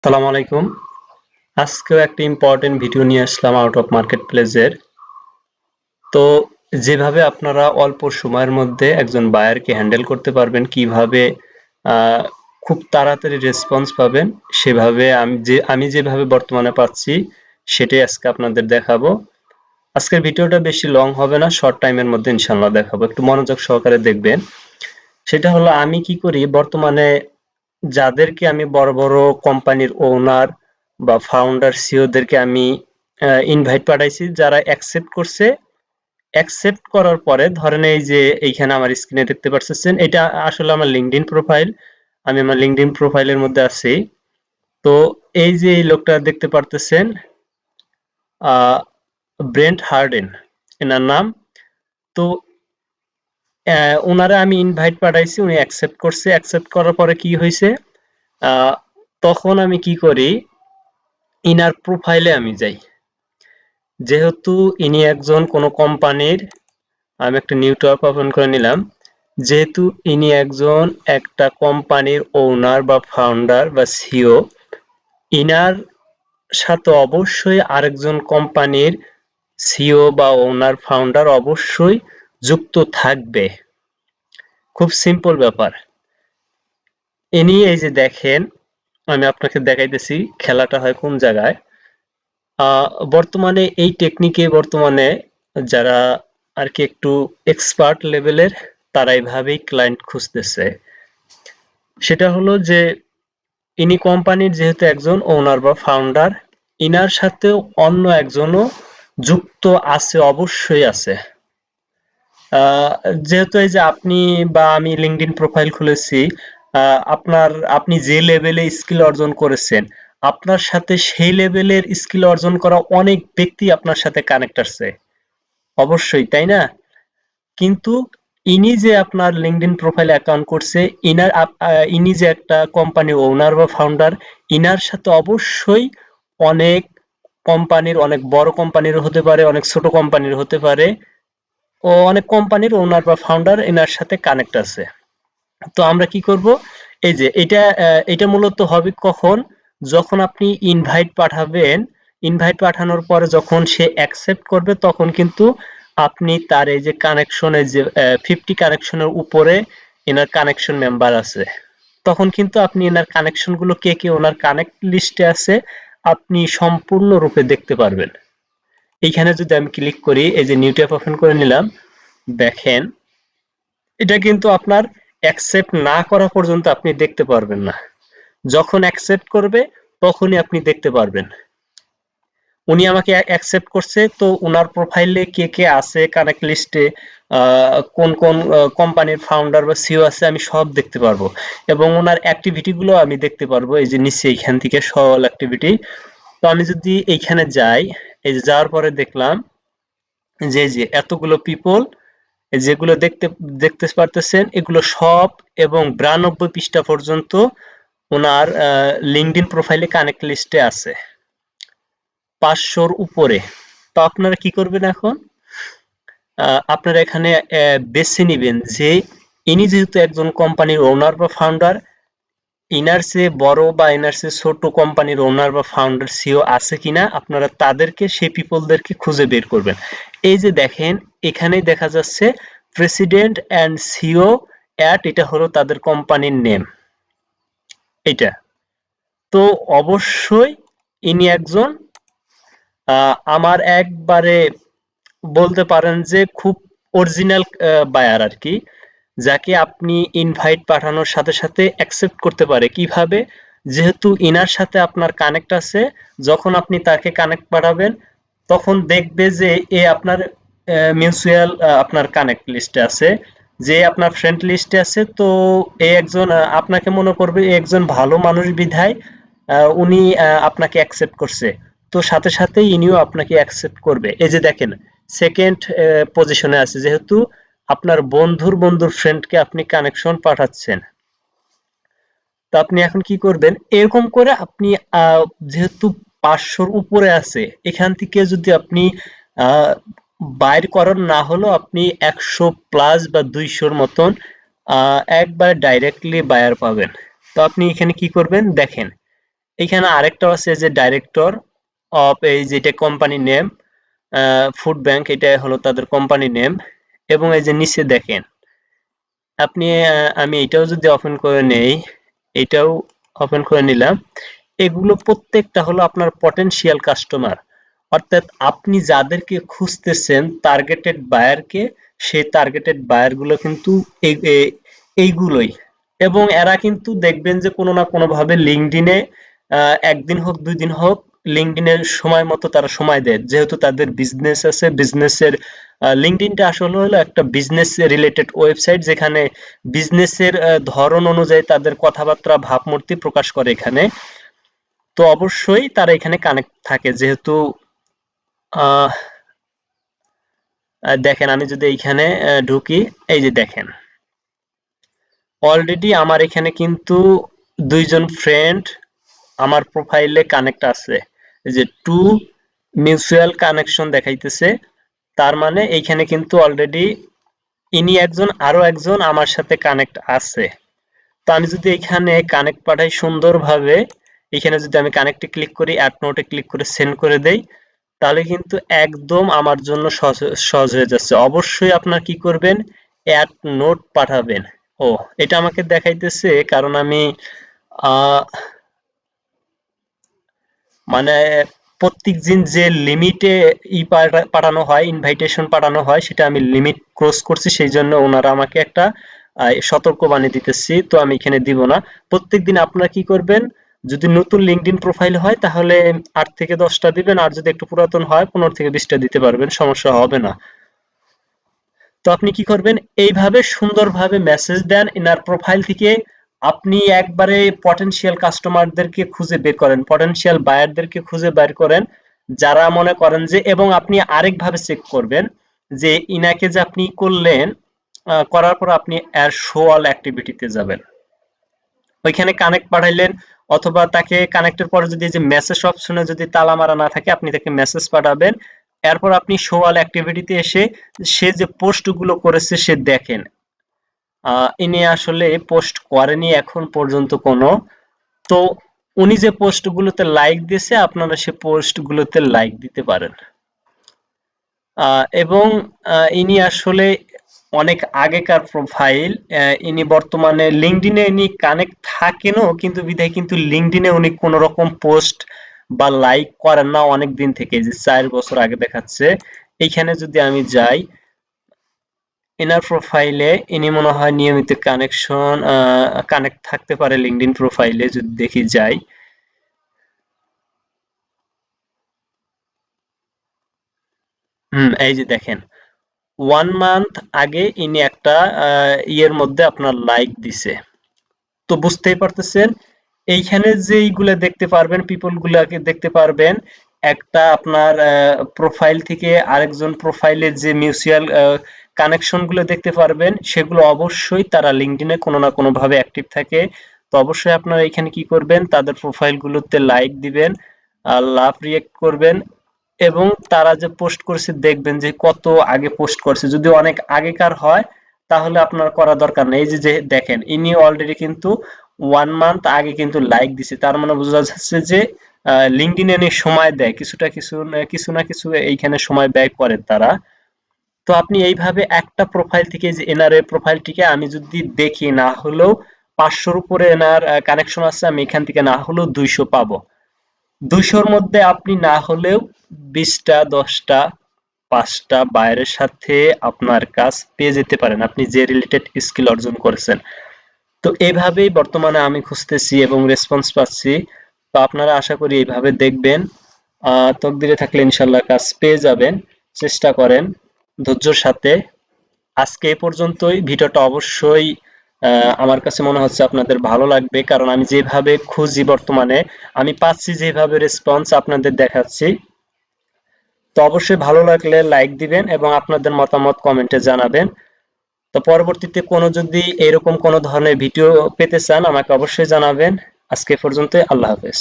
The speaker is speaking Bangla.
আসসালামু আলাইকুম। আজকেও একটা ইম্পর্টেন্ট ভিডিও নিয়ে আসলাম আউট অফ মার্কেট প্লেসের। তো যেভাবে আপনারা অল্প সময়ের মধ্যে একজন বায়ারকে হ্যান্ডেল করতে পারবেন, কিভাবে খুব তাড়াতাড়ি রেসপন্স পাবেন, সেভাবে আমি যেভাবে বর্তমানে পাচ্ছি সেটাই আজকে আপনাদের দেখাবো। আজকের ভিডিওটা বেশি লং হবে না, শর্ট টাইমের মধ্যে ইনশাল্লাহ দেখাবো। একটু মনোযোগ সহকারে দেখবেন। সেটা হলো আমি কি করি বর্তমানে যাদেরকে আমি বড় বড় কোম্পানির ওনার বা ফাউন্ডার সিওদেরকে আমি ইনভাইট পাঠাইছি, যারা অ্যাকসেপ্ট করছে। অ্যাকসেপ্ট করার পরে ধরেন এই যে এইখানে আমার স্ক্রিনে দেখতে পাচ্ছেন, এটা আসলে আমার লিঙ্কডইন প্রোফাইল। আমি আমার লিঙ্কডইন প্রোফাইলের মধ্যে আছি। তো এই যে এই লোকটা দেখতে পারতেছেন, ব্রেন্ট হার্ডেন এনার নাম। তো ওনারা আমি ইনভাইট পাঠাইছি, উনি অ্যাকসেপ্ট করছে। অ্যাকসেপ্ট করার পরে কি হয়েছে, তখন আমি কি করি, ইনার প্রোফাইলে আমি যাই। যেহেতু ইনি একজন কোনো কোম্পানির, আমি একটা নিউ ট্যাব ওপেন করে নিলাম। যেহেতু ইনি একজন একটা কোম্পানির ওনার বা ফাউন্ডার বা সিও, ইনার সাথে অবশ্যই আরেকজন কোম্পানির সিও বা ওনার ফাউন্ডার অবশ্যই যুক্ত থাকবে। খুব সিম্পল ব্যাপার। ইনি এই যে দেখেন, আমি আপনাকে দেখাইতেছি খেলাটা হয় কোন জায়গায়। বর্তমানে এই টেকনিকে বর্তমানে যারা আর কি একটু এক্সপার্ট লেভেলের, তারা এইভাবেই ক্লায়েন্ট খুঁজতেছে। সেটা হলো যে ইনি কোম্পানির যেহেতু একজন ওনার বা ফাউন্ডার, ইনার সাথেও অন্য একজনও যুক্ত আছে, অবশ্যই আছে। আহ, যেহেতু এই যে আপনি বা আমি লিঙ্কডইন প্রোফাইল খুলেছি, আপনি যে লেভেলে স্কিল অর্জন করেছেন, আপনার সাথে সেই লেভেলের স্কিল অর্জন করা অনেক ব্যক্তি আপনার সাথে কানেক্ট আছে, অবশ্যই, তাই না? কিন্তু ইনি যে আপনার লিঙ্কডইন প্রোফাইল অ্যাকাউন্ট করছে, ইনি যে একটা কোম্পানি ওনার বা ফাউন্ডার, ইনার সাথে অবশ্যই অনেক কোম্পানির, অনেক বড় কোম্পানির হতে পারে, অনেক ছোট কোম্পানির হতে পারে, ও অনেক কোম্পানির ওনার বা ফাউন্ডার এনার সাথে কানেক্ট আছে। তো আমরা কি করব, এই যে এটা মূলত হবে কখন, যখন আপনি ইনভাইট পাঠাবেন। ইনভাইট পাঠানোর পরে যখন সে অ্যাকসেপ্ট করবে, তখন কিন্তু আপনি তার এই যে কানেকশনে যে 50 কানেকশনের উপরে এনার কানেকশন মেম্বার আছে, তখন কিন্তু আপনি এনার কানেকশন গুলো কে কে ওনার কানেক্ট লিস্টে আছে আপনি সম্পূর্ণরূপে দেখতে পারবেন। এইখানে যদি আমি ক্লিক করি, এই যে নিউ ট্যাব ওপেন করে নিলাম, দেখেন এটা কিন্তু আপনার অ্যাকসেপ্ট না করা পর্যন্ত আপনি দেখতে পারবেন না। যখন অ্যাকসেপ্ট করবে তখনই আপনি দেখতে পারবেন। উনি আমাকে অ্যাকসেপ্ট করছে, তো উনার প্রোফাইলে কে কে আছে কানেক্ট লিস্টে, কোন কোন কোম্পানির ফাউন্ডার বা সিও আছে, আমি সব দেখতে পারবো। এবং ওনার অ্যাক্টিভিটি গুলো আমি দেখতে পারবো, এই যে নিচে এইখান থেকে সকল অ্যাক্টিভিটি। তো আমি যদি এইখানে যাই, এই যে যাওয়ার পরে দেখলাম যে এতগুলো পিপল যেগুলো দেখতে দেখতে পারতেছেন, এগুলো সব এবং 92 পৃষ্ঠা পর্যন্ত ওনার লিঙ্কডইন প্রোফাইলে কানেক্ট লিস্টে আছে, 500-র উপরে। তো আপনারা কি করবেন এখন, আপনারা এখানে বেছে নিবেন যে ইনি যেহেতু একজন কোম্পানির ওনার বা ফাউন্ডার, ইনার চেয়ে বড় বা ইনার চেয়ে ছোট কোম্পানির ওনার বা ফাউন্ডার সিও আছে কিনা, আপনারা তাদেরকে, সেই পিপলদেরকে খুঁজে বের করবেন। এই যে দেখেন, এখানেই দেখা যাচ্ছে প্রেসিডেন্ট অ্যান্ড সিও অ্যাট, এটা হলো তাদের কোম্পানির নেম, এটা। তো অবশ্যই ইনি একজন আমার একবারে বলতে পারেন যে খুব অরিজিনাল বায়ার আর কি, যাকে আপনি ইনভাইট পাঠানোর সাথে সাথে অ্যাকসেপ্ট করতে পারে। কিভাবে, যেহেতু ইনার সাথে আপনার কানেক্ট আছে, যখন আপনি তাকে কানেক্ট পাঠাবেন তখন দেখবে যে এ আপনার মিউচুয়াল আপনার কানেক্ট লিস্টে আছে, যে আপনার ফ্রেন্ড লিস্টে আছে। তো এ একজন আপনাকে মনে করবে এ একজন ভালো মানুষ বিধায় উনি আপনাকে অ্যাকসেপ্ট করছে। তো সাথে সাথেই ইনিও আপনাকে অ্যাকসেপ্ট করবে। এই যে দেখেন, সেকেন্ড পজিশনে আছে, যেহেতু আপনার বন্ধুর বন্ধুর ফ্রেন্ডকে আপনি কানেকশন পাঠাচ্ছেন। তো আপনি এখন কি করবেন, এরকম করে আপনি যেহেতু 500-র উপরে আছে, এখান থেকে যদি আপনি আহ, বাইর করার না হলেও আপনি 100 প্লাস বা 200-র মতন একবার ডাইরেক্টলি বায়ার পাবেন। তো আপনি এখানে কি করবেন দেখেন, এখানে আরেকটা আছে যে ডাইরেক্টর অফ, এই যেটা কোম্পানি নেম, ফুড ব্যাংক, এটা হলো তাদের কোম্পানি নেম। এবং এই যে নিচে দেখেন আপনি, আমি এটাও যদি ওপেন করে নেই, এটাও ওপেন করে নিলাম, এগুলো প্রত্যেকটা হলো আপনার পটেনশিয়াল কাস্টমার, অর্থাৎ আপনি যাদেরকে খুঁজতেছেন টার্গেটেড বায়ারকে, সেই টার্গেটেড বায়ার গুলো কিন্তু এইগুলোই। এবং এরা কিন্তু দেখবেন যে কোনো না কোনো ভাবে লিঙ্কডইনে একদিন হোক ২ দিন হোক লিঙ্কডইনের সময় মতো তারা সময় দেয়, যেহেতু তাদের বিজনেস আছে। বিজনেসের লিঙ্কডইনটা আসলে হলো একটা বিজনেস রিলেটেড ওয়েবসাইট, যেখানে বিজনেসের ধরন অনুযায়ী তাদের কথাবার্তা ভাবমূর্তি প্রকাশ করে এখানে। তো অবশ্যই তারা এখানে কানেক্ট থাকে, যেহেতু আহ, দেখেন আমি যদি এইখানে ঢুকি, এই যে দেখেন অলরেডি আমার এখানে কিন্তু ২ জন ফ্রেন্ড আমার প্রোফাইলে কানেক্ট আছে। এই যে টু মিউচুয়াল কানেকশন দেখাইতেছে, তার মানে এইখানে কিন্তু অলরেডি ইনি একজন, আরো একজন আমার সাথে কানেক্ট আছে। তো আমি যদি এখানে কানেক্ট পাঠাই সুন্দরভাবে, এখানে যদি আমি কানেক্টে ক্লিক করি, অ্যাড নোটে ক্লিক করে সেন্ড করে দেই, তাহলে কিন্তু একদম আমার জন্য সহজ সহজ হয়ে যাচ্ছে। অবশ্যই আপনার কি করবেন, অ্যাড নোট পাঠাবেন। ও, এটা আমাকে দেখাইতেছে কারণ আমি আহ, মানে প্রত্যেকদিন যে লিমিটে পাঠানো হয়, ইনভাইটেশন পাঠানো হয়, সেটা আমি লিমিট ক্রস করছি, সেই জন্য ওনারা আমাকে একটা সতর্কবাণী দিতেছি, তো আমি এখানে দিব না। প্রত্যেকদিন আপনারা কি করবেন, যদি নতুন লিঙ্কডইন প্রোফাইল হয় তাহলে ৮ থেকে ১০টা দিবেন, আর যদি একটু পুরাতন হয় ১৫ থেকে ২০টা দিতে পারবেন, সমস্যা হবে না। তো আপনি কি করবেন, এইভাবে সুন্দরভাবে মেসেজ দেন ইনার প্রোফাইল থেকে। আপনি একবারে পটেনশিয়াল কাস্টমারদেরকে খুঁজে বের করেন, পটেনশিয়াল বায়ারদেরকে খুঁজে বের করেন, যারা মনে করেন যে, এবং আপনি আরেকভাবে চেক করবেন যে ইনাকে যে আপনি করলেন, করার পর আপনি শো অল অ্যাক্টিভিটিতে যাবেন, ওইখানে কানেক্ট পাঠাইলেন, অথবা তাকে কানেক্টের পরে যদি যে মেসেজ অপশনে যদি তালা মারা না থাকে, আপনি তাকে মেসেজ পাঠাবেন। এরপর আপনি শো অল অ্যাক্টিভিটিতে এসে সে যে পোস্ট গুলো করেছে সে দেখেন, ইনি আসলে পোস্ট করেনি এখন পর্যন্ত কোনো। তো উনি যে পোস্ট গুলোতে লাইক দিয়েছে, আপনারা সে পোস্ট গুলোতে লাইক দিতে পারেন। এবং ইনি আসলে অনেক আগেকার প্রোফাইল, ইনি বর্তমানে লিঙ্কডইনে ইনি কানেক্ট থাকেনও, কিন্তু বিধায় কিন্তু লিঙ্কডইনে উনি কোনো রকম পোস্ট বা লাইক করেন না অনেক দিন থেকে, যে ৪ বছর আগে দেখাচ্ছে। এইখানে যদি আমি যাই এনার প্রোফাইলে, ইনি মনে হয় নিয়মিত কানেক্ট থাকতে পারে লিঙ্কডইন প্রোফাইলে, যদি দেখি যাই। এই যে দেখেন 1 মান্থ আগে ইনি একটা ইয়ের মধ্যে আপনার লাইক দিছে। তো বুঝতেই পারতেছেন, এইখানে যেইগুলা দেখতে পারবেন, পিপল গুলাকে দেখতে পারবেন, একটা আপনার প্রোফাইল থেকে আরেকজন প্রোফাইলে যে মিউচুয়াল কানেকশন গুলো দেখতে পারবেন, সেগুলো অবশ্যই তারা লিঙ্কডইনে কোনো না কোনো ভাবে অ্যাক্টিভ থাকে। তো অবশ্যই আপনারা এখানে কি করবেন, তাদের প্রোফাইল গুলোতে লাইক দিবেন, আর লাভ রিয়েক্ট করবেন, এবং তারা যে পোস্ট করছে দেখবেন যে কত আগে পোস্ট করছে। যদি অনেক আগেকার হয় তাহলে আপনার করা দরকার নেই। এই যে যে দেখেন ইনি অলরেডি কিন্তু 1 মান্থ আগে কিন্তু লাইক দিছে, তার মানে বোঝা যাচ্ছে যে লিঙ্কডইনে অনেক সময় দেয়, কিছু না কিছু এইখানে সময় ব্যয় করে তারা। তো আপনি এইভাবে একটা প্রোফাইল থেকে, যে এনআরএ প্রোফাইলটিকে আমি যদি দেখি, না হলেও ৫০০-র উপরে এনার কানেকশন আছে, আমি এখান থেকে না হলেও ২০০ পাবো। ২০০-র মধ্যে আপনি না হলেও ২০টা, ১০টা, ৫টা বাইরের সাথে আপনার কাজ পেয়ে যেতে পারেন, আপনি যে রিলেটেড স্কিল অর্জন করেছেন। তো এভাবেই বর্তমানে আমি খুঁজতেছি এবং রেসপন্স পাচ্ছি। তো আপনারা আশা করি এইভাবে দেখবেন, তকদিরে থাকলে ইনশাল্লাহ কাজ পেয়ে যাবেন। চেষ্টা করেন ধৈর্যের সাথে। আজকে এ পর্যন্তই। ভিডিওটা অবশ্যই আমার কাছে মনে হচ্ছে আপনাদের ভালো লাগবে, কারণ আমি যেভাবে খুঁজি বর্তমানে, আমি পাচ্ছি যেভাবে রেসপন্স আপনাদের দেখাচ্ছি। তো অবশ্যই ভালো লাগলে লাইক দিবেন এবং আপনাদের মতামত কমেন্টে জানাবেন। তো পরবর্তীতে কোনো যদি এরকম কোনো ধরনের ভিডিও পেতে চান, আমাকে অবশ্যই জানাবেন। আজকে এ পর্যন্তই। আল্লাহ হাফেজ।